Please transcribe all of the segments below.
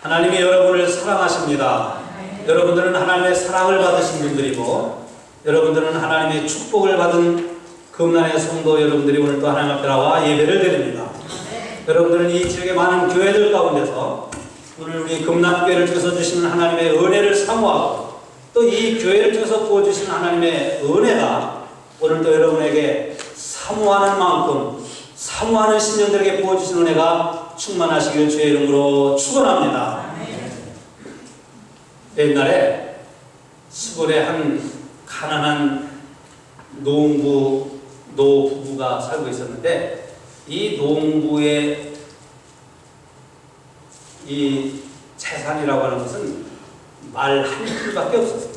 하나님이 여러분을 사랑하십니다. 여러분들은 하나님의 사랑을 받으신 분들이고, 여러분들은 하나님의 축복을 받은 금난의 성도 여러분들이 오늘 또 하나님 앞에 나와 예배를 드립니다. 여러분들은 이 지역의 많은 교회들 가운데서 오늘 우리 금난교회를 통해서 주시는 하나님의 은혜를 사모하고, 또 이 교회를 통해서 부어주신 하나님의 은혜가 오늘 또 여러분에게 사모하는 만큼, 사모하는 신령들에게 부어주신 은혜가 충만하시길 주의 이름으로 축원합니다. 옛날에 시골에 한 가난한 노부부가 살고 있었는데, 이 노부의 이 재산이라고 하는 것은 말 한 풀밖에 없었어요.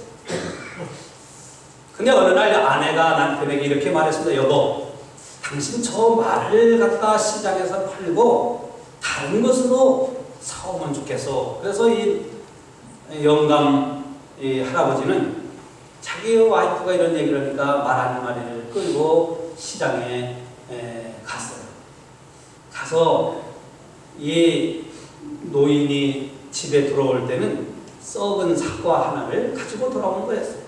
근데 어느 날 아내가 남편에게 이렇게 말했습니다. 여보, 당신 저 말을 갖다 시장에서 팔고 다른 것으로 사오면 좋겠어. 그래서 이 영감 이 할아버지는 자기 와이프가 이런 얘기를 하니까 말 한 마리를 끌고 시장에 갔어요. 가서 이 노인이 집에 들어올 때는 썩은 사과 하나를 가지고 돌아온 거였어요.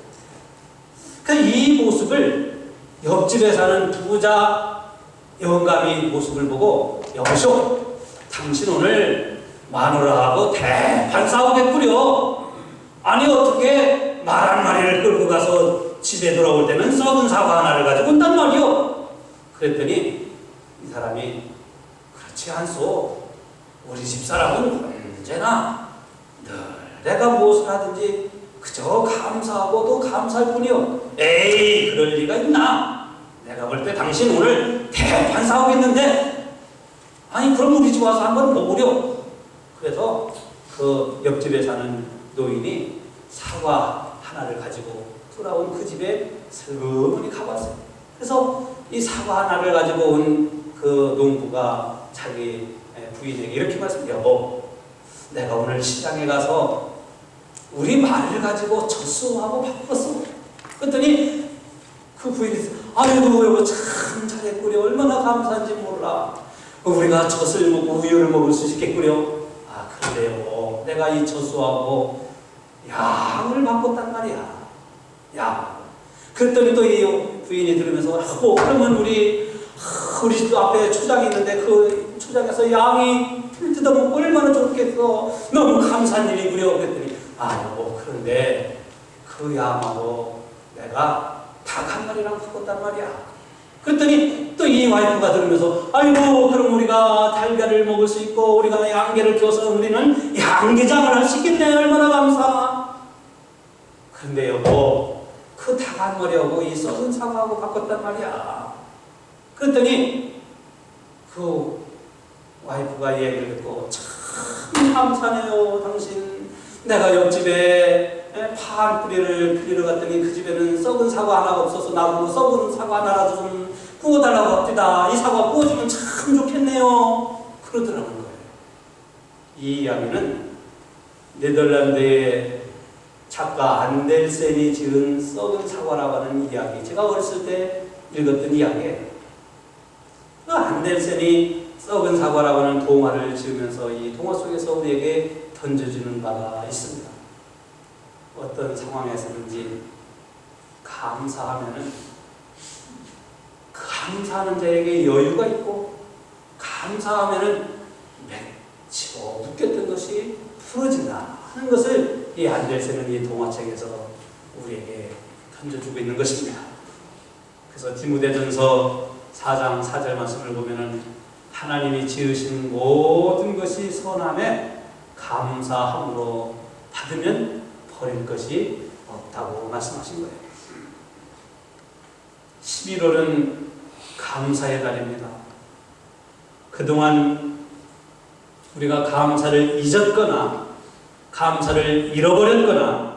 그러니까 이 모습을 옆집에 사는 부자 영감이 모습을 보고, 여보쇼, 당신 오늘 마누라하고 대판 싸우겠구려. 아니 어떻게 말 한 마리를 끌고 가서 집에 돌아올 때는 썩은 사과 하나를 가지고 온단 말이오. 그랬더니 이 사람이, 그렇지 않소. 우리 집사람은 언제나 늘 내가 무엇을 하든지 그저 감사하고 또 감사할 뿐이요. 에이, 그럴 리가 있나? 내가 볼 때 당신 오늘 대판 싸우겠는데, 아니 그럼 우리 집 와서 한번 먹으려. 그래서 그 옆집에 사는 노인이 사과 하나를 가지고 돌아온 그 집에 슬그머니 가봤어요. 그래서 이 사과 하나를 가지고 온 그 농부가 자기 부인에게 이렇게 말씀해요. 여보, 내가 오늘 시장에 가서 우리 말을 가지고 젖소하고 바꿨어. 그랬더니 그 부인이, 아이고 여보 참 잘했구려. 얼마나 감사한지 몰라. 우리가 젖을 먹고 우유를 먹을 수 있겠구려. 아 그래요. 내가 이 젖소하고 양을 바꿨단 말이야. 양. 그랬더니 또 이 부인이 들으면서, 그러면 우리 집 앞에 초장이 있는데 그 초장에서 양이 풀 뜯어먹고 얼마나 좋겠어. 너무 감사한 일이구려. 그랬더니, 여보, 그런데 그 양하고 내가 닭 한 마리랑 바꿨단 말이야. 그랬더니 또 이 와이프가 들으면서, 아이고 그럼 우리가 달걀을 먹을 수 있고 우리가 양계를 키워서 우리는 양계장을 할 수 있겠네. 얼마나 감사. 그런데 여보, 그 닭 한 마리하고 이 썩은 사과하고 바꿨단 말이야. 그랬더니 그 와이프가 이 얘기를 듣고, 참 감사해요 당신. 내가 옆집에 파 한 뿌리를 빌리러 갔더니 그 집에는 썩은 사과 하나가 없어서 나보고 썩은 사과 하나라도 좀 구워달라고 합니다. 이 사과 구워주면 참 좋겠네요. 그러더라는 거예요. 이 이야기는 네덜란드의 작가 안델센이 지은 썩은 사과라고 하는 이야기, 제가 어렸을 때 읽었던 이야기예요. 그 안델센이 썩은 사과라고 하는 동화를 지으면서 이 동화 속에서 우리에게 던져주는 바가 있습니다. 어떤 상황에서든지 감사하면은 감사하는 자에게 여유가 있고, 감사하면은 맺히고 묶였던 것이 풀어진다 하는 것을 이 안델센은 이 동화책에서 우리에게 던져주고 있는 것입니다. 그래서 디모데전서 4장 4절 말씀을 보면은 하나님이 지으신 모든 것이 선함에 감사함으로 받으면 버릴 것이 없다고 말씀하신 거예요. 11월은 감사의 달입니다. 그동안 우리가 감사를 잊었거나 감사를 잃어버렸거나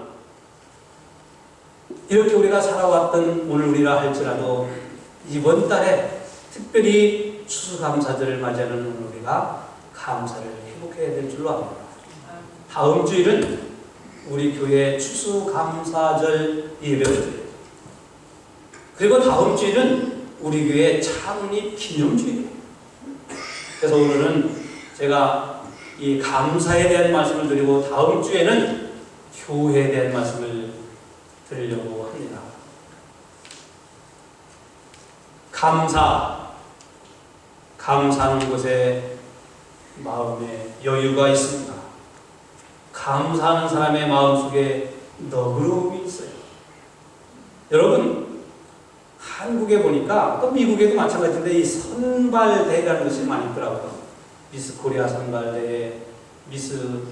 이렇게 우리가 살아왔던 오늘 우리라 할지라도, 이번 달에 특별히 추수감사절을 맞이하는 오늘 우리가 감사를 회복해야 될 줄로 압니다. 다음 주일은 우리 교회 추수감사절 예배를, 그리고 다음 주일은 우리 교회 창립 기념주일이에요. 그래서 오늘은 제가 이 감사에 대한 말씀을 드리고 다음 주에는 교회에 대한 말씀을 드리려고 합니다. 감사하는 곳에 마음에 여유가 있습니다. 감사하는 사람의 마음속에 너그러움이 있어요. 여러분, 한국에 보니까 또 미국에도 마찬가지인데 이 선발대회라는 것이 많이 있더라고요. 미스 코리아 선발대회, 미스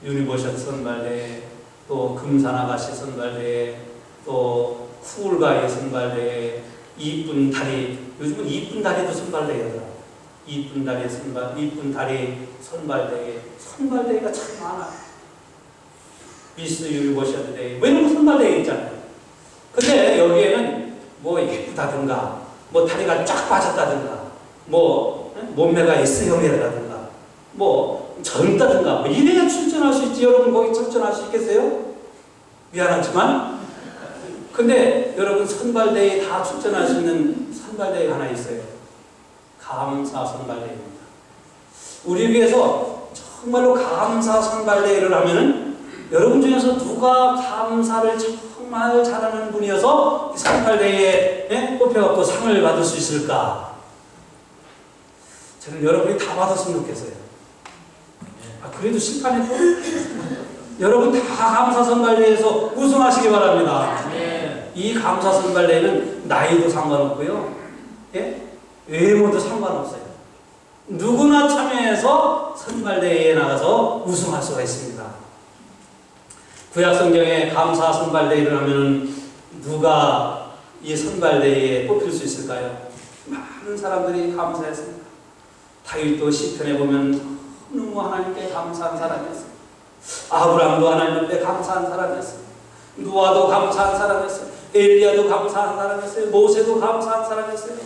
유니버셜 선발대회, 또 금산아가씨 선발대회, 또 쿨가이 선발대회, 이쁜 다리, 요즘은 이쁜 다리도 선발대회더라고요. 이쁜 다리 선발대회, 선발대회가 참 많아요. 미스 유니버셜 대회, 뭐 이런 선발대회 있잖아요. 근데 여기에는 뭐 예쁘다든가, 뭐 다리가 쫙 빠졌다든가, 뭐 몸매가 S형이라든가, 뭐 젊다든가, 뭐 이래야 출전할 수 있지. 여러분 거기 출전할 수 있겠어요? 미안하지만. 근데 여러분 선발대회에 다 출전할 수 있는 선발대회가 하나 있어요. 감사 선발대회입니다. 우리 교회에서 정말로 감사 선발대회를 하면은 여러분 중에서 누가 감사를 정말 잘하는 분이어서 선발대회에 뽑혀갖고 상을 받을 수 있을까? 저는 여러분이 다 받았으면 좋겠어요. 그래도 심판했고 여러분 다 감사 선발대회에서 우승하시기 바랍니다. 이 감사 선발대회는 나이도 상관없고요, 외모도 상관없어요. 누구나 참여해서 선발대회에 나가서 우승할 수가 있습니다. 구약성경에 감사 선발대회를 하면 누가 이 선발대회에 뽑힐 수 있을까요? 많은 사람들이 감사했습니다. 다윗도 시편에 보면 너무 하나님께 감사한 사람이었어요. 아브라함도 하나님 앞에 감사한 사람이었어요. 노아도 감사한 사람이었어요. 엘리야도 감사한 사람이었어요. 모세도 감사한 사람이었어요.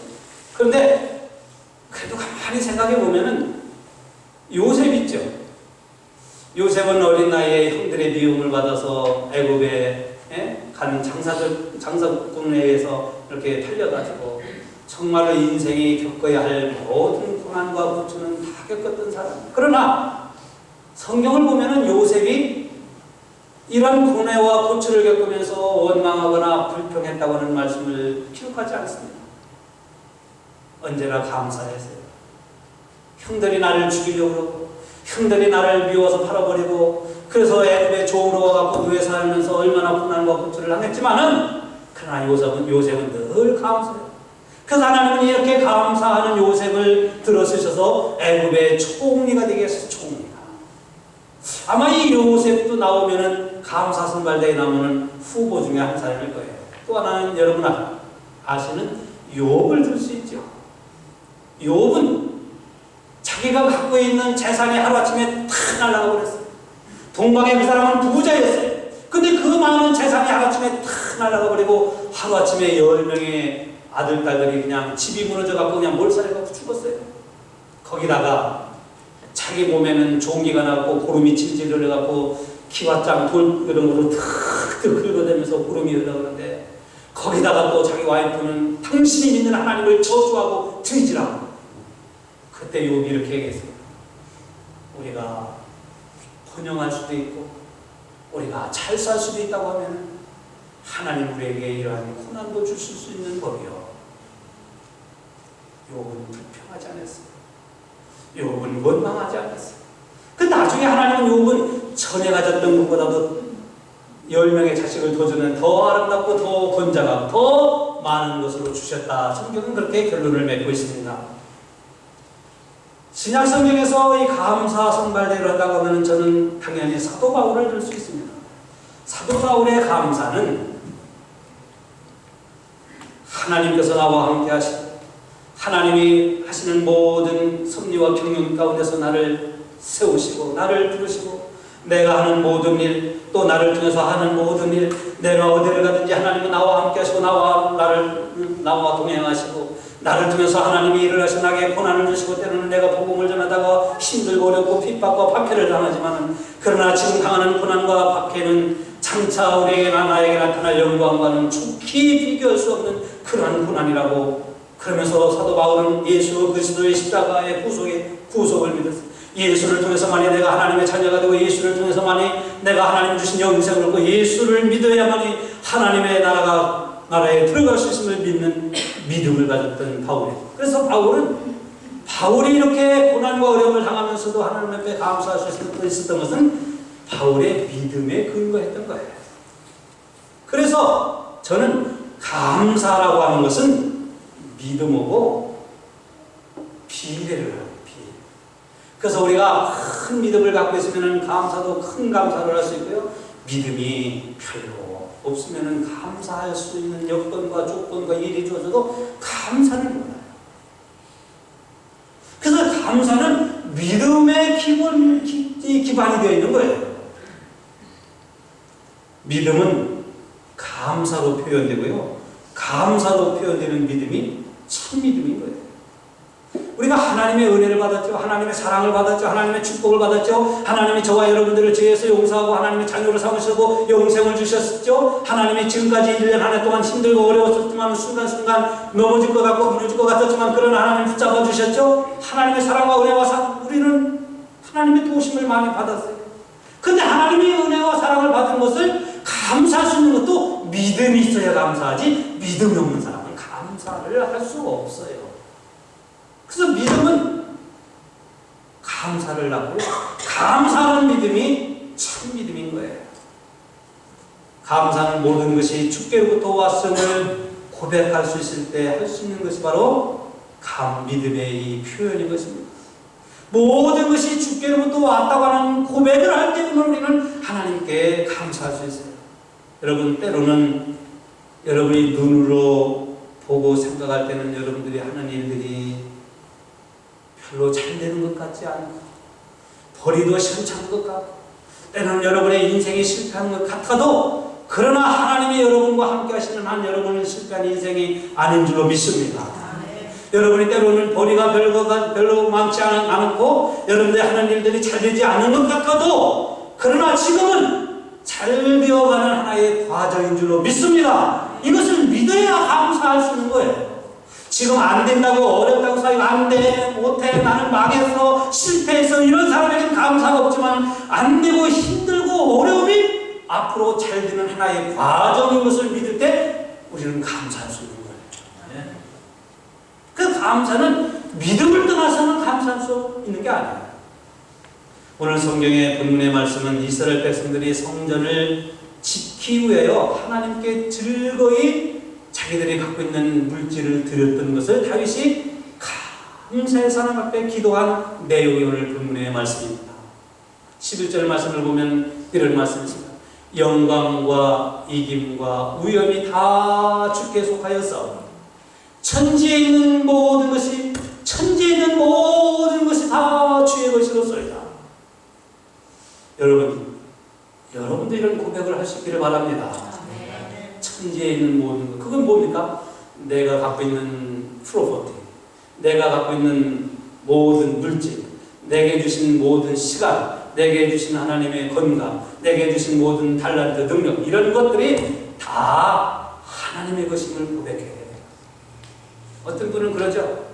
그런데 그래도 가만히 생각해 보면은 요셉 있죠. 요셉은 어린 나이에 형들의 미움을 받아서 애굽에 간 장사꾼에 의해서 이렇게 팔려가지고 정말로 인생이 겪어야 할 모든 고난과 고초는 다 겪었던 사람. 그러나 성경을 보면은 요셉이 이런 고뇌와 고초를 겪으면서 원망하거나 불평했다고 하는 말씀을 기록하지 않습니다. 언제나 감사했어요. 형들이 나를 죽이려고 그러고 형들이 나를 미워서 팔아버리고 그래서 애굽에 종으로 와갖고 누에 살면서 얼마나 고난과 고초를 당했지만은 그러나 요셉은 늘 감사해요. 그래서 하나님은 이렇게 감사하는 요셉을 들어쓰셔서 애굽의 총리가 되게 하셔서 총리가. 아마 이 요셉도 나오면은 감사 선발대에 나오는 후보 중에 한 사람일 거예요. 또 하나는 여러분 아시는 욥을 들 수 있죠. 욥은 자기가 갖고 있는 재산이 하루아침에 탁 날아가 버렸어요. 동방의 그 사람은 부자였어요. 근데 그 많은 재산이 하루아침에 탁 날아가 버리고 하루아침에 10명의 아들, 딸들이 그냥 집이 무너져갖고 그냥 몰살해갖고 죽었어요. 거기다가 자기 몸에는 종기가 나고 고름이 질질 흘러갖고 키와짱 돌 이런 걸로 탁탁 긁어대면서 고름이 흘러오는데 거기다가 또 자기 와이프는 당신이 믿는 하나님을 저주하고 뒤지라고. 그때 욥이 이렇게 얘기했어요. 우리가 번영할 수도 있고 우리가 잘 살 수도 있다고 하면 하나님 우리에게 이러한 고난도 주실 수 있는 법이요. 욥은 불평하지 않았어요. 욥은 원망하지 않았어요. 그 나중에 하나님은 욥은 전에 가졌던 것보다도 10명의 자식을 더 주는 더 아름답고 더 건장하고 더 많은 것으로 주셨다. 성경은 그렇게 결론을 맺고 있습니다. 신약 성경에서 이 감사 선발대를 한다고 하면 저는 당연히 사도 바울을 들 수 있습니다. 사도 바울의 감사는 하나님께서 나와 함께 하시고 하나님이 하시는 모든 섭리와 경륜 가운데서 나를 세우시고 나를 부르시고 내가 하는 모든 일 또 나를 통해서 하는 모든 일 내가 어디를 가든지 하나님은 나와 함께 하시고 나와 동행하시고 나를 통해서 하나님이 일을 하시고 나에게 고난을 주시고 때로는 내가 복음을 전하다가 힘들고 어렵고 핍박과 박해를 당하지만은 그러나 지금 당하는 고난과 박해는 장차 우리에게나 나에게 나타날 영광과는 좋게 비교할 수 없는 그러한 고난이라고. 그러면서 사도 바울은 예수 그리스도의 십자가의 구속을 믿었어요. 예수를 통해서만이 내가 하나님의 자녀가 되고 예수를 통해서만이 내가 하나님 주신 영생을 얻고 예수를 믿어야만이 하나님의 나라에 들어갈 수 있음을 믿는 믿음을 가졌던 바울이에요. 그래서 바울이 이렇게 고난과 어려움을 당하면서도 하나님 앞에 감사할 수 있었던 것은 바울의 믿음에 근거했던 거예요. 그래서 저는 감사라고 하는 것은 믿음하고 비례를 해요. 그래서 우리가 큰 믿음을 갖고 있으면 감사도 큰 감사를 할 수 있고요. 믿음이 별로 없으면 감사할 수 있는 여건과 조건과 일이 주어져도 감사를 못해요. 그래서 감사는 믿음의 기반이 되어 있는 거예요. 믿음은 감사로 표현되고요. 감사로 표현되는 믿음이 참 믿음인 거예요. 우리가 하나님의 은혜를 받았죠. 하나님의 사랑을 받았죠. 하나님의 축복을 받았죠. 하나님이 저와 여러분들을 죄에서 용서하고 하나님의 자녀로 삼으시고 영생을 주셨죠. 하나님이 지금까지 1년 한 해 동안 힘들고 어려웠었지만 순간순간 넘어질 것 같고 무너질 것 같았지만 그러나 하나님 붙잡아 주셨죠. 하나님의 사랑과 은혜와 우리는 하나님의 도우심을 많이 받았어요. 근데 하나님의 은혜와 사랑을 받은 것을 감사할 수 있는 것도 믿음이 있어야 감사하지 믿음이 없는 사람은 감사를 할 수가 없어요. 그래서 믿음은 감사를 하고요. 감사하는 믿음이 참 믿음인 거예요. 감사는 모든 것이 주께로부터 왔음을 고백할 수 있을 때 할 수 있는 것이 바로 믿음의 이 표현인 것입니다. 모든 것이 주께로부터 왔다고 하는 고백을 할 때 우리는 하나님께 감사할 수 있어요. 여러분, 때로는 여러분이 눈으로 보고 생각할 때는 여러분들이 하는 일들이 별로 잘 되는 것 같지 않고 벌이도 시원찮은 것 같고 때는 여러분의 인생이 실패한 것 같아도 그러나 하나님이 여러분과 함께 하시는 한 여러분의 실패한 인생이 아닌 줄로 믿습니다. 여러분이 때로는 벌이가 별로 많지 않고 여러분들이 하는 일들이 잘 되지 않은 것 같아도 그러나 지금은 잘 되어가는 하나의 과정인 줄로 믿습니다. 이것을 믿어야 감사할 수 있는 거예요. 지금 안 된다고 어렵다고 사이 안 돼, 못해, 나는 망했어, 실패했어 이런 사람에게는 감사가 없지만 안 되고 힘들고 어려움이 앞으로 잘 되는 하나의 과정인 것을 믿을 때 우리는 감사할 수 있는 거예요. 그 감사는 믿음을 떠나서는 감사할 수 있는 게 아니에요. 오늘 성경의 본문의 말씀은 이스라엘 백성들이 성전을 지키기 위하여 하나님께 즐거이 자기들이 갖고 있는 물질을 드렸던 것을 다윗이 감사해서 하나님 앞에 기도한 내용이 오늘 본문의 말씀입니다. 11절 말씀을 보면 이런 말씀이 있습니다. 영광과 이김과 위엄이 다 주께 속하였사오니 천지에 있는 모든 것이 다 주의 것이로소이다. 여러분도 이런 고백을 하시기를 바랍니다. 천지에 있는 모든 것. 그건 뭡니까? 내가 갖고 있는 프로퍼티, 내가 갖고 있는 모든 물질, 내게 주신 모든 시간, 내게 주신 하나님의 건강, 내게 주신 모든 달란트, 능력 이런 것들이 다 하나님의 것임을 고백해야 돼요. 어떤 분은 그러죠.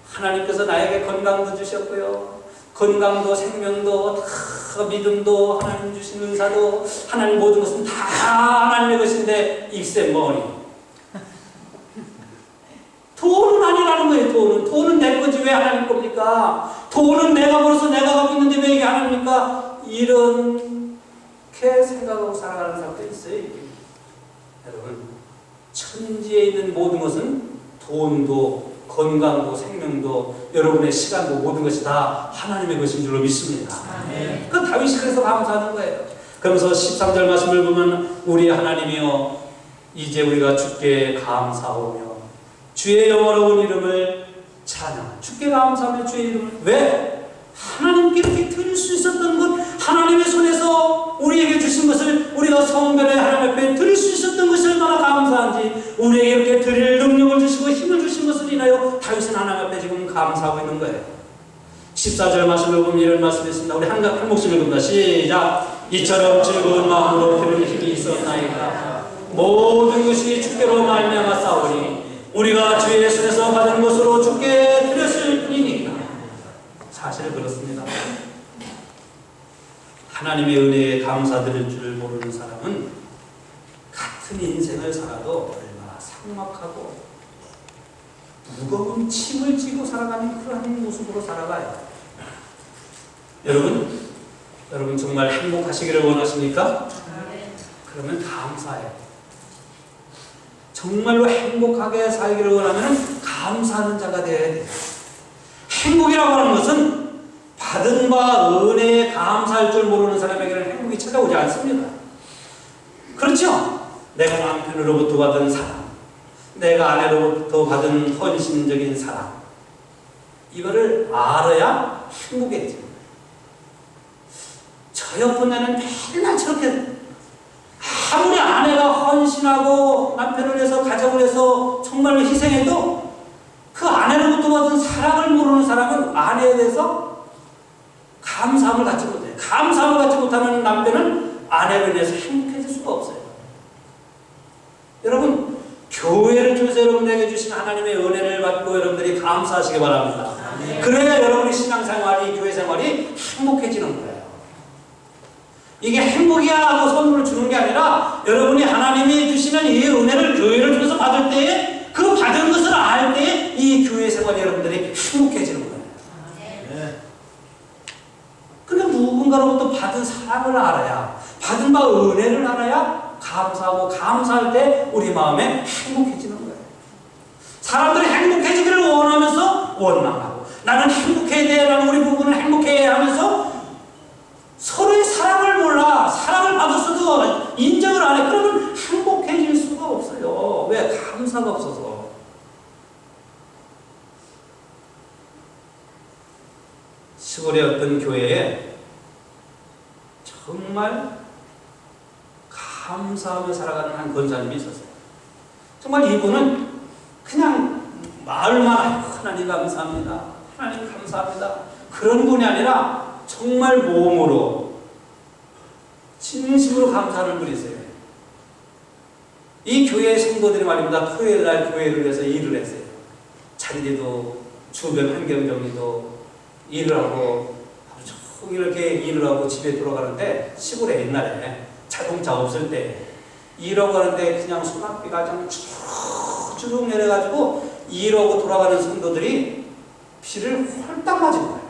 하나님께서 나에게 건강도 주셨고요. 건강도 생명도 다 믿음도 하나님 주신 은사도 하나님 모든 것은 다 하나님의 것인데 익세 머니. 돈은 아니라는 거예요. 돈은 내 거지 왜 하나님 겁니까? 돈은 내가 벌어서 내가 갖고 있는데 왜 이게 하나님입니까? 이렇게 생각하고 살아가는 사람도 있어요. 여러분, 천지에 있는 모든 것은 돈도 건강도 생명도 여러분의 시간도 모든 것이 다 하나님의 것인 줄로 믿습니다. 그 다윗이 그래서 감사하는 거예요. 그러면서 13절 말씀을 보면 우리 하나님이여 이제 우리가 주께 감사하오며 주의 영화로운 이름을 찬양. 주께 감사하며 주의 이름을 왜? 하나님께 이렇게 드릴 수 있었던 것, 하나님의 손에서 우리에게 주신 것을 우리가 성전에 하나님 앞에 드릴 수 있었던 것이 얼마나 감사한지 우리에게 이렇게 드릴 능력을 주시고 힘을 주신 것을 인하여 다윗은 하나님 앞에 지금 감사하고 있는 거예요. 14절 말씀을 보면 이런 말씀이 있습니다. 우리 한 목소리 읽습니다. 시작. 이처럼 즐거운 마음으로 드리는 힘이 있었나이다. 모든 것이 주께로 말미암아 싸우니 우리가 주의 손에서 받은 것으로 주께 드렸을 뿐이니까. 사실 그렇습니다. 하나님의 은혜에 감사드릴 줄 모르는 사람은 같은 인생을 살아도 얼마나 삭막하고 무거운 짐을 지고 살아가는 그런 모습으로 살아가요. 여러분 정말 행복하시기를 원하십니까? 그러면 감사해요. 정말로 행복하게 살기를 원하면 감사하는 자가 되어야 돼요. 행복이라고 하는 것은 받은 바 은혜에 감사할 줄 모르는 사람에게는 행복이 찾아오지 않습니다. 그렇죠? 내가 남편으로부터 받은 사랑, 내가 아내로부터 받은 헌신적인 사랑, 이거를 알아야 행복해져. 저 옆분에는 맨날 저렇게 아무리 아내가 헌신하고 남편을 위해서 가정을 위해서 정말로 희생해도 그 아내로부터 받은 사랑을 모르는 사람은 아내에 대해서 감사함을 갖지 못해요. 감사함을 갖지 못하는 남편은 아내를 위해서 행복해질 수가 없어요. 여러분, 교회를 통해서 여러분에게 주신 하나님의 은혜를 받고 여러분들이 감사하시기 바랍니다. 그래야 여러분의 신앙생활이, 교회생활이 행복해지는 거예요. 이게 행복이야 하고 선물을 주는 게 아니라 여러분이 하나님이 주시는 이 은혜를 교회를 통해서 받을 때에 그 받은 것을 알 때에 이 교회 생활이 여러분들이 행복해지는 거예요. 그러니까 누군가로부터 받은 사랑을 알아야, 받은 바 은혜를 알아야 감사하고, 감사할 때 우리 마음에 행복해지는 거예요. 사람들이 행복해지기를 원하면서 원망하고, 나는 행복해야 돼, 라는 우리 부부는 행복해야 하면서 서로의 사랑을 몰라, 사랑을 받았어도 인정을 안 해. 그러면 행복해질 수가 없어요. 왜? 감사가 없어서. 시골의 어떤 교회에 정말 감사하며 살아가는 한 권사님이 있었어요. 정말 이분은 그냥 말만 하나님 감사합니다, 하나님 감사합니다, 그런 분이 아니라 정말 몸으로 진심으로 감사하는 분이세요. 이 교회의 성도들이 말입니다, 토요일날 교회를 위해서 일을 했어요. 잔디도 주변 환경 정리도 일을 하고 하루 종일 이렇게 일을 하고 집에 돌아가는데, 시골에 옛날에 자동차 없을 때 일하고 하는데 그냥 소낙비가 그냥 주룩주룩 내려가지고 일하고 돌아가는 성도들이 비를 홀딱 맞은 거예요.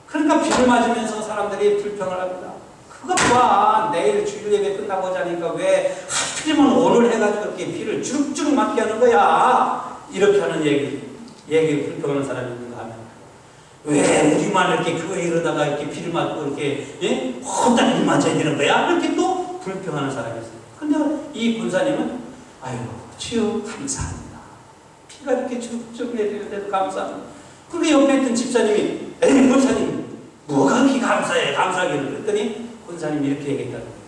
그러니까 비를 맞으면서 사람들이 불평을 합니다. 그것 봐, 내일 주일 예배 끝나고 자니까 왜 하필이면 오늘 해가지고 이렇게 비를 주룩주룩 맞게 하는 거야. 이렇게 하는 얘기 불평하는 사람이 있는가 하면, 왜 우리만 이렇게 교회 이러다가 이렇게 비를 맞고 이렇게 혼자 비 맞아야 되는 거야? 이렇게 또 불평하는 사람이 있어요. 근데 이 권사님은, 아이고 주여 감사합니다, 비가 이렇게 주룩주룩 내리는데도 감사합니다. 그게 옆에 있던 집사님이, 에이 권사님 뭐가 그렇게 감사해, 감사하기를. 그랬더니 권사님이 이렇게 얘기했다는 거예요.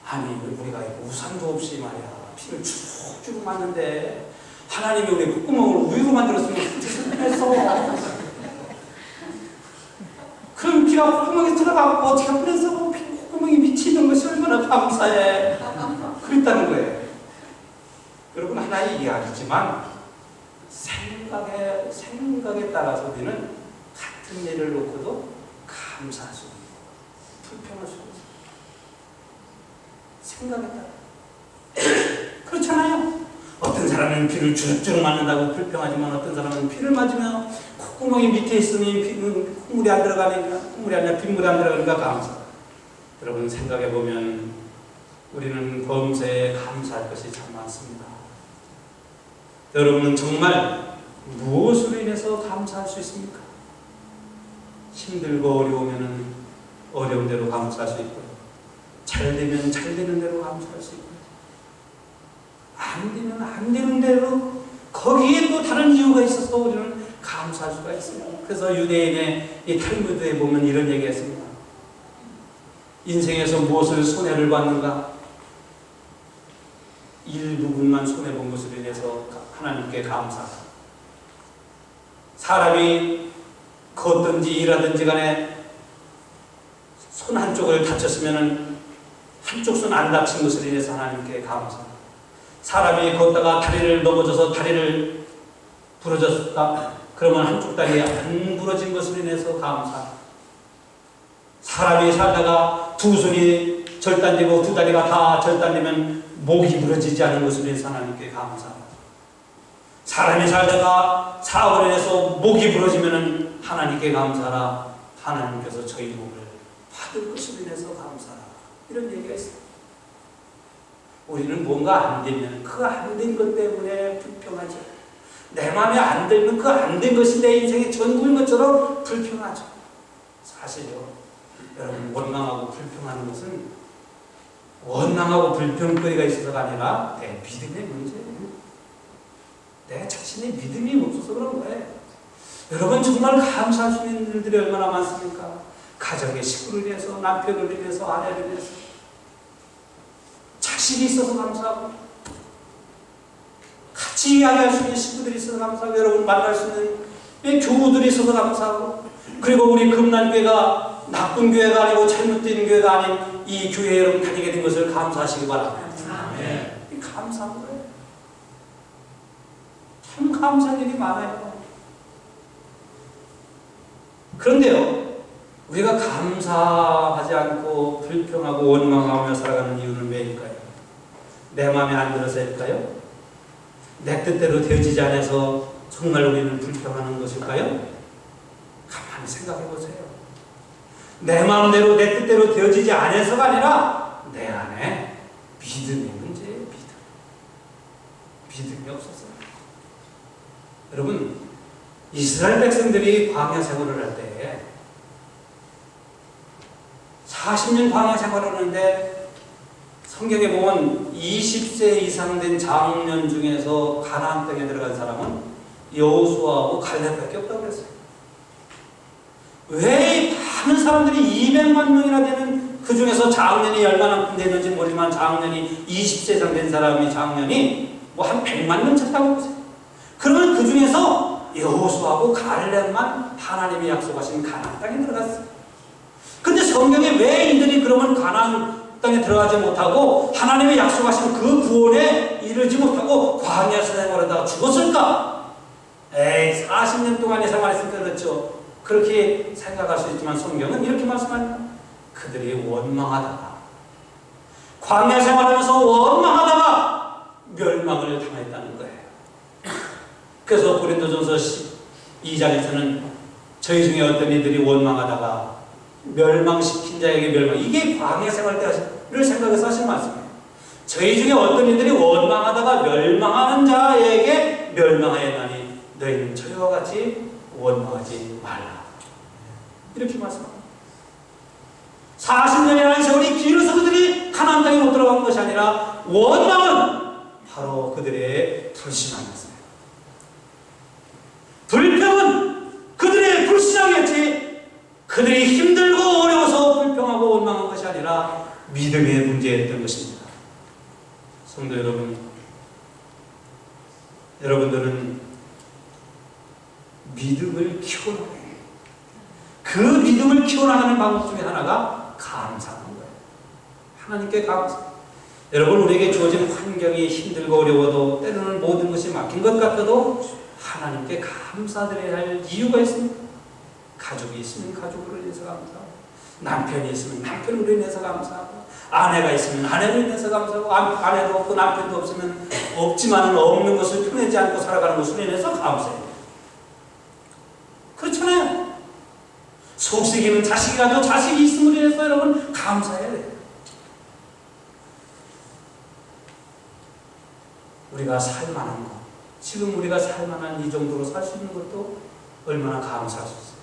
아니 우리가 우산도 없이 말이야 비를 주룩주룩 맞는데 하나님이 우리 콧구멍을 우유로 만들었으면 했어. 그럼 비가 콧구멍에 들어가고 어떻게 그래서 콧구멍이 비치는 것이 얼마나 감사해. 그랬다는 거예요. 여러분, 하나의 이야기지만 생각에 따라서 우리는 같은 일을 놓고도 감사할 수 있고 불평할 수 있고, 생각에 따라. 그렇잖아요. 어떤 사람은 비를 주룩주룩 맞는다고 불평하지만 어떤 사람은 비를 맞으면 콧구멍이 밑에 있으니 콧물이 안 들어가니까, 콧물이 아니라 빗물이 안 들어가니까 감사. 여러분, 생각해보면 우리는 범사에 감사할 것이 참 많습니다. 여러분은 정말 무엇으로 인해서 감사할 수 있습니까? 힘들고 어려우면 어려운 대로 감사할 수 있고요, 잘 되면 잘 되는 대로 감사할 수 있고요, 안 되면 안 되는 대로 거기에 또 다른 이유가 있어서 우리는 감사할 수가 있습니다. 그래서 유대인의 이 탈무드에 보면 이런 얘기했습니다. 인생에서 무엇을 손해를 받는가? 일부분만 손해본 것으로 인해서 하나님께 감사하다. 사람이 걷든지 일하든지 간에 손 한쪽을 다쳤으면 한쪽 손 안 다친 것으로 인해서 하나님께 감사하다. 사람이 걷다가 다리를 넘어져서 다리를 부러졌다. 그러면 한쪽 다리 안 부러진 것으로 인해서 감사하다. 사람이 살다가 두 손이 절단되고 두 다리가 다 절단되면 목이 부러지지 않은 것을 위해서 하나님께 감사합니다. 사람이 살다가 사고로 인해서 목이 부러지면 하나님께 감사하라. 하나님께서 저희 목을 받을 것을 인해서 감사하라. 이런 얘기가 있어요. 우리는 뭔가 안 되면 그 안 된 것 때문에 불평하죠. 내 마음에 안 들면 그 안 된 것이 내 인생의 전부인 것처럼 불평하죠. 사실요, 여러분, 원망하고 불평하는 것은 원망하고 불평거리가 있어서가 아니라 내 믿음의 문제예요. 내 자신의 믿음이 없어서 그런 거예요. 여러분, 정말 감사할 수 있는 일들이 얼마나 많습니까? 가정의 식구를 위해서, 남편을 위해서, 아내를 위해서, 자식이 있어서 감사하고, 같이 이야기할 수 있는 친구들이 있어서 감사하고, 여러분 만날 수 있는 교우들이 있어서 감사하고, 그리고 우리 금난교회가 나쁜 교회가 아니고 잘못된 교회가 아닌 이 교회에 여러분 다니게 된 것을 감사하시기 바랍니다. 네. 감사한 거예요. 참 감사할 일이 많아요. 그런데요, 우리가 감사하지 않고 불평하고 원망하며 살아가는 이유는 왜일까요? 내 마음에 안 들어서일까요? 내 뜻대로 되어지지 않아서 정말 우리는 불평하는 것일까요? 가만히 생각해 보세요. 내 마음대로 내 뜻대로 되어지지 않아서가 아니라 내 안에 믿음의 문제예요. 믿음이 없었어요. 여러분, 이스라엘 백성들이 광야 생활을 할 때 40년 광야 생활을 하는데 성경에 보면 20세 이상 된 장년 중에서 가나안 땅에 들어간 사람은 여호수아하고 갈렙밖에 없다고 그랬어요. 왜 많은 사람들이 200만 명이나 되는 그 중에서 장년이 얼마나 되는지 모르지만 장년이 20세 이상 된 사람이 장년이 뭐 한 100만 명 찼다고 보세요. 그러면 그 중에서 여호수아하고 갈렙만 하나님이 약속하신 가나안 땅에 들어갔어요. 근데 성경에 왜 이들이 그러면 가나안 땅에 들어가지 못하고 하나님의 약속하신 그 구원에 이르지 못하고 광야에서 생활하다가 죽었을까? 에이, 40년 동안의 생활했으니까 그렇죠. 그렇게 생각할 수 있지만 성경은 이렇게 말씀합니다. 그들이 원망하다가, 광야 생활하면서 원망하다가 멸망을 당했다는 거예요. 그래서 고린도전서 12장에서는 저희 중에 어떤 이들이 원망하다가 멸망시킨 자에게 멸망, 이게 광야 생활 때를 생각해서 하신 말씀이에요. 저희 중에 어떤 이들이 원망하다가 멸망하는 자에게 멸망하였나니 너희는 저희와 같이 원망하지 말라. 이렇게 말씀합니다. 40년이라는 세월이 길어서 그들이 가나안 땅에 못 들어간 것이 아니라 원망은 바로 그들의 불신앙이었어요. 불평은 그들의 불신앙이었지, 그들이 힘들고 어려워서 불평하고 원망한 것이 아니라 믿음의 문제였던 것입니다. 성도 여러분, 여러분들은 믿음을 키워나가야 해요. 그 믿음을 키워나가는 방법 중에 하나가 감사하는 거예요. 하나님께 감사. 여러분, 우리에게 주어진 환경이 힘들고 어려워도 때로는 모든 것이 막힌 것 같아도 하나님께 감사드려야 할 이유가 있습니다. 가족이 있으면 가족으로 인해서 감사하고, 남편이 있으면 남편으로 인해서 감사하고, 아내가 있으면 아내로 인해서 감사하고, 아내도 없고 남편도 없으면 없지만은 없는 것을 표내지 않고 살아가는 것으로 인해서 감사해요. 그렇잖아요. 속썩이는 자식이라도 자식이 있음으로 인해서 여러분 감사해야 돼요. 우리가 살만한 것, 지금 우리가 살만한 이 정도로 살 수 있는 것도 얼마나 감사할 수 있어요.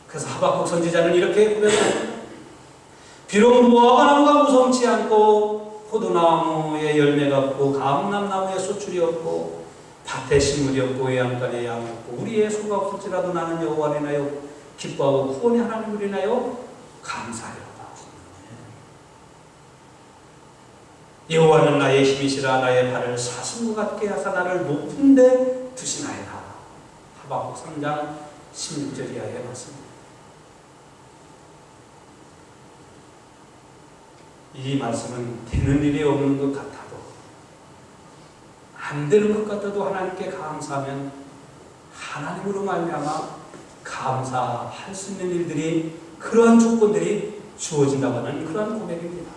그래서 하박국 선지자는 이렇게 고백합니다. 비록 무화과 나무가 무성치 않고 포도나무에 열매가 없고 감람나무에 소출이 없고 밭에 식물이 없고 외양간에 양이 없고 우리의 소가 없을지라도 나는 여호와를 인하여 기뻐하고 구원의 하나님을 인하여 감사하리로다. 여호와는 나의 힘이시라 나의 발을 사슴과 같게 하사 나를 높은 데 두시나이다. 하박국 3장 16절 이하의 말씀입니다. 이 말씀은 되는 일이 없는 것 같아도, 안 되는 것 같아도 하나님께 감사하면 하나님으로 말미암아 감사할 수 있는 일들이 그러한 조건들이 주어진다고 하는 그러한 고백입니다.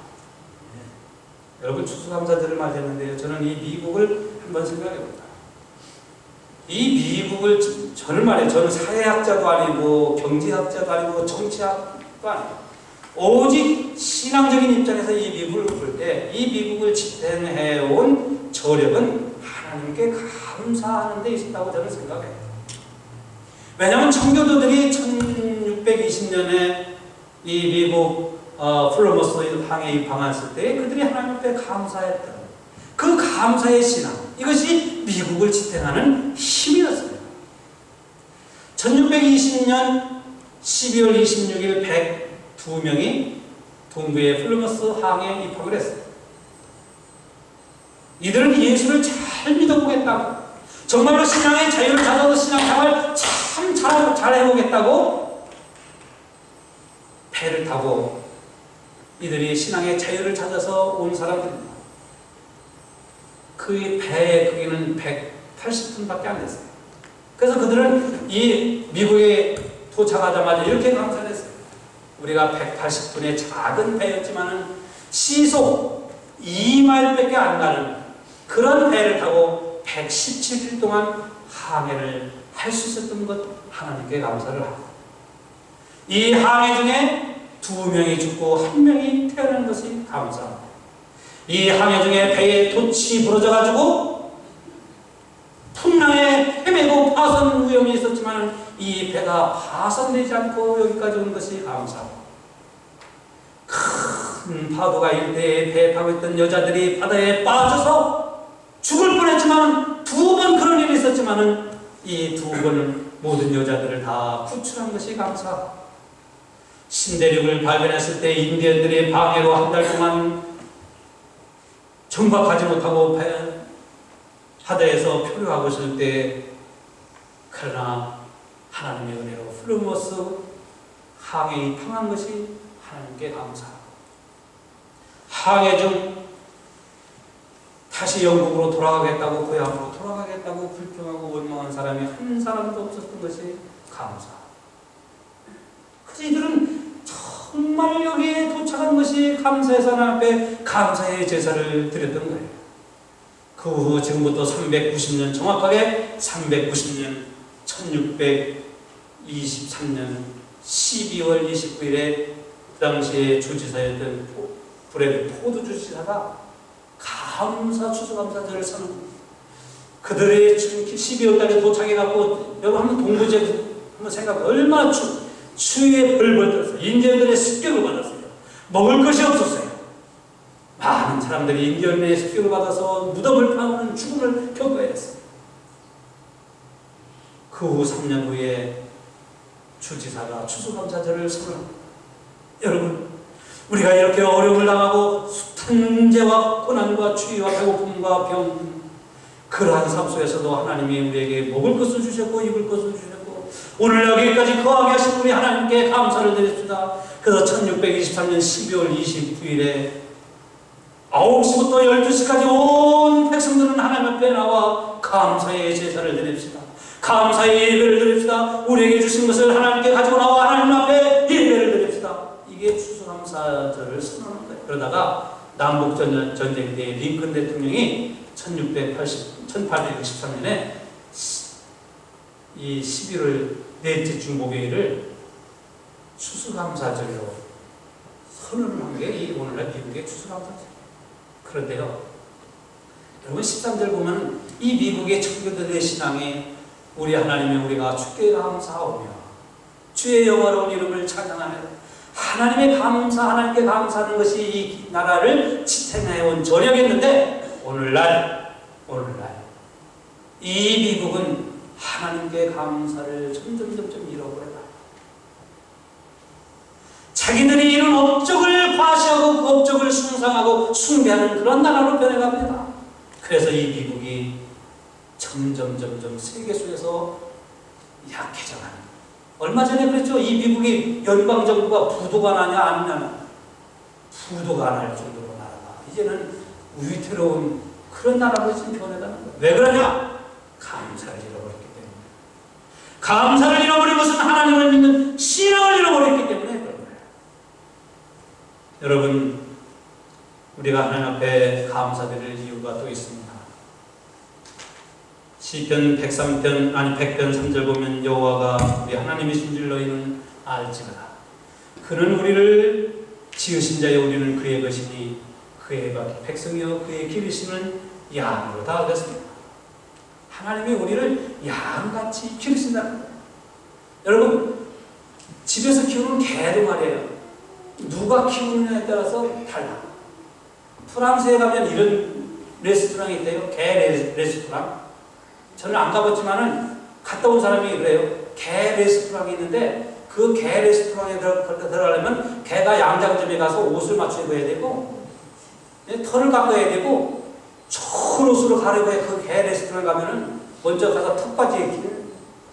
네. 여러분 추수감사절을 맞이했는데요. 저는 이 미국을 한번 생각해 봅니다. 이 미국을 저는 말이에요. 저는 사회학자도 아니고 경제학자도 아니고 정치학도 아니고 오직 신앙적인 입장에서 이 미국을 볼 때 이 미국을 지탱해온 저력은 하나님께 감사하는 데 있다고 저는 생각해요. 왜냐하면 청교도들이 1620년에 이 미국 플러머스 항에 입항했을 때 그들이 하나님 앞에 감사했던 그 감사의 신앙, 이것이 미국을 지탱하는 힘이었습니다. 1620년 12월 26일 102명이 동부의 플러머스 항에 입항을 했어요. 이들은 예수를 잘 믿어보겠다고, 정말로 신앙의 자유를 찾아서 신앙생활 참 잘 해보겠다고 배를 타고 이들이 신앙의 자유를 찾아서 온 사람들입니다. 그 배의 크기는 180톤밖에 안 됐어요. 그래서 그들은 이 미국에 도착하자마자 이렇게 감사를 했어요. 우리가 180톤의 작은 배였지만 시속 2마일밖에 안 가는 그런 배를 타고 117일 동안 항해를 할 수 있었던 것, 하나님께 감사를 하고, 이 항해 중에 2명이 죽고 1명이 태어난 것이 감사합니다. 이 항해 중에 배에 돛이 부러져가지고 풍랑에 헤매고 파손 위험이 있었지만 이 배가 파손되지 않고 여기까지 온 것이 감사하고, 큰 파도가 일대에 배 타고 있던 여자들이 바다에 빠져서 죽을 뻔했지만 2번 그런 일이 있었지만 이 2번은 모든 여자들을 다 구출한 것이 감사하고, 신대륙을 발견했을 때 인디언들의 방해로 한 달 동안 정박하지 못하고 바다에서 표류하고 있을 때, 그러나 하나님의 은혜로 플러머스 항해에 입항한 것이 하나님께 감사하고, 항해 중 다시 영국으로 돌아가겠다고, 고향으로 돌아가겠다고 불평하고 원망한 사람이 한 사람도 없었던 것이 감사하고, 그래서 이들은 정말 여기에 도착한 것이 감사해서 하나님 앞에 감사의 제사를 드렸던 거예요. 그 후 지금부터 390년, 정확하게 390년 1623년 12월 29일에 그 당시에 주지사였던 브래드 포드 주지사가 감사 추수감사절을 선언합니다. 그들의 12월 달에 도착해갖고, 여러분 한번 동부지역 한번 생각해. 얼마나 추위에 벌벌 떨었어요. 인디언들의 습격을 받았어요. 먹을 것이 없었어요. 많은 사람들이 인디언의 습격을 받아서 무덤을 파는 죽음을 겪어야 했어요. 그 후 3년 후에 주지사가 추수감사절을 선언합니다. 여러분, 우리가 이렇게 어려움을 당하고 숱한 죄와 고난과 추위와 배고픔과 병, 그러한 삶 속에서도 하나님이 우리에게 먹을 것을 주셨고 입을 것을 주셨고 오늘 여기까지 거하게 하신 우리 하나님께 감사를 드립니다. 그래서 1623년 12월 29일에 9시부터 12시까지 온 백성들은 하나님 앞에 나와 감사의 제사를 드립시다. 감사의 예배를 드립시다. 우리에게 주신 것을 하나님께 가지고 나와 하나님 앞에 예배를 드립시다. 이게 추수감사절을 선언한 거예요. 그러다가 남북전쟁 때 링컨 대통령이 1863년에 이 11월 넷째 주 목요일을 추수감사절로 선언을 한 게 이 오늘날 미국의 추수감사절. 그런데요, 여러분 13절 보면 이 미국의 청교도들의 신앙에 우리 하나님의 우리가 주께 감사하오며 주의 영화로운 이름을 찬양하며 하나님의 감사, 하나님께 감사하는 것이 이 나라를 지탱해온 저력이었는데 오늘날 이 미국은 하나님께 감사를 점점 잃어버려요. 자기들이 이룬 업적을 과시하고 그 업적을 숭상하고 숭배하는 그런 나라로 변해갑니다. 그래서 이 미국이 점점 세계 속에서 약해져가는. 얼마 전에 그랬죠. 이 미국이 연방정부가 부도가 나냐 아니냐, 부도가 안 날 정도로 나라가 이제는 위태로운 그런 나라로 지금 변해가는 거예요. 왜 그러냐? 감사를 잃어버렸기 때문에. 감사를 잃어버린 것은 하나님을 믿는 신앙을 잃어버렸기 때문에 그래요. 여러분, 우리가 하나님 앞에 감사드릴 이유가 또 있습니다. 시편 103편 3절 보면 여호와가 우리 하나님이신 줄 너희는 알지어다. 그는 우리를 지으신 자여 우리는 그의 것이니 그의 백성이여 그의 기르시는 양으로다 그랬습니다. 하나님이 우리를 양같이 기르신다는 거예요. 여러분, 집에서 키우는 개도 말이에요. 누가 키우느냐에 따라서 달라. 프랑스에 가면 이런 레스토랑이 있대요. 개 레스토랑. 저는 안 가봤지만은 갔다 온 사람이 그래요. 개 레스토랑이 있는데 그 개 레스토랑에 들어가려면 개가 양장점에 가서 옷을 맞춰 입어야 되고 털을 깎아야 되고 좋은 옷으로 가려고 그 개 레스토랑에 가면은 먼저 가서 턱받이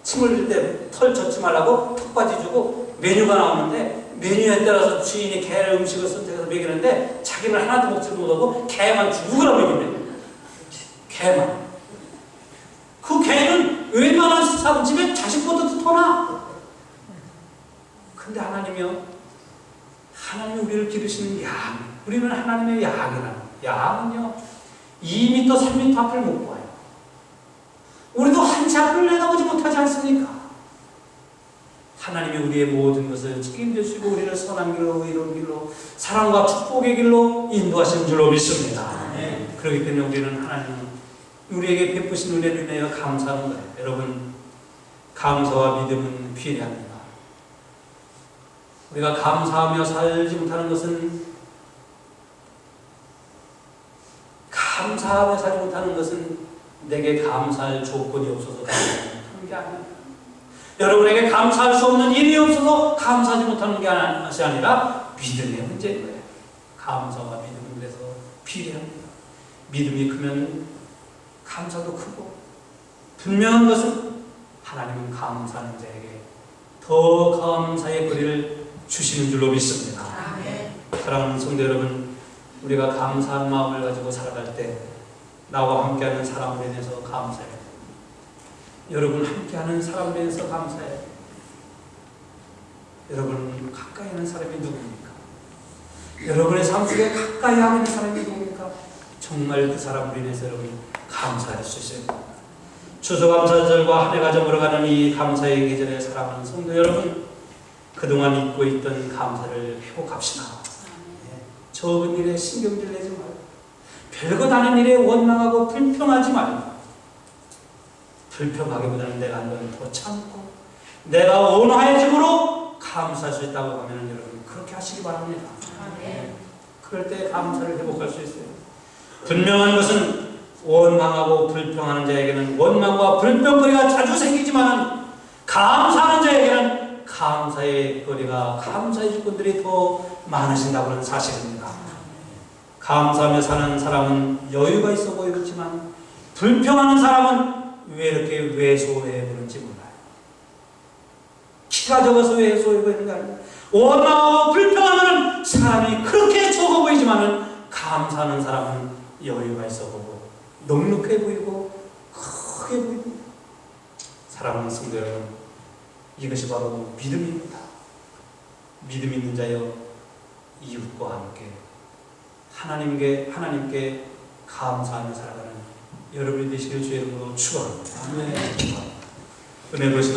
침 흘릴 때 털 젖지 말라고 턱받이 주고 메뉴가 나오는데 메뉴에 따라서 주인이 개 음식을 선택해서 먹이는데 자기는 하나도 먹지도 못하고 개만 죽으라 먹이네. 개만. 그 개는 웬만한 사람 집에 자식보다도 더 나아. 근데 하나님이요, 하나님이 우리를 기르시는 양, 우리는 하나님의 양이라는. 양은요 2m, 3m 앞을 못 봐요. 우리도 한 치 앞을 내다보지 못하지 않습니까? 하나님이 우리의 모든 것을 책임져주시고 우리를 선한 길로, 의로운 길로, 사랑과 축복의 길로 인도하시는 줄로 믿습니다. 그렇기 때문에 우리는 하나님 우리에게 베푸신 은혜를 인하여 감사하는 거예요. 여러분, 감사와 믿음은 비례합니다. 우리가 감사하며 살지 못하는 것은 내게 감사할 조건이 없어서 감사하지 못하는 게 아니에요. 여러분에게 감사할 수 없는 일이 없어서 감사하지 못하는 것이 아니라 믿음의 문제인 거예요. 감사와 믿음은 그래서 비례합니다. 믿음이 크면 감사도 크고, 분명한 것은 하나님은 감사하는 자에게 더 감사의 거리를 주시는 줄로 믿습니다. 사랑하는 성도 여러분, 우리가 감사한 마음을 가지고 살아갈 때 나와 함께하는 사람으로 인해서 감사해요. 여러분 함께하는 사람으로 인해서 감사해요. 여러분 가까이 하는 사람이 누구입니까? 여러분의 삶 속에 가까이 하는 사람이 누구입니까? 정말 그 사람으로 인해서 여러분 감사할 수 있어요. 추수감사절과 한 해가 저물어가는 이 감사의 계절에 사랑하는 성도 여러분, 그동안 잊고 있던 감사를 회복합시다. 적은 일에 신경질 내지 말고, 별것 아닌 일에 원망하고 불평하지 말고, 불평하기보다는 내가 한번 더 참고 내가 온화해짐으로 감사할 수 있다고 하면 여러분 그렇게 하시기 바랍니다. 그럴 때 감사를 회복할 수 있어요. 분명한 것은 원망하고 불평하는 자에게는 원망과 불평거리가 자주 생기지만 감사하는 자에게는 감사의 거리가, 감사의 조건들이 더 많으신다고 하는 사실입니다. 감사하며 사는 사람은 여유가 있어 보이지만 불평하는 사람은 왜 이렇게 왜소해 보는지 몰라요. 키가 적어서 왜소해 보이는 거 아니에요. 원망하고 불평하는 사람이 그렇게 적어 보이지만은 감사하는 사람은 여유가 있어 보고 넉넉해 보이고 크게 보이고. 사랑하는 성도 여러분, 이것이 바로 믿음입니다. 믿음 있는 자여 이웃과 함께 하나님께 감사하며 살아가는 여러분이 되시길 주의 이름으로 축원합니다. 은혜 되시는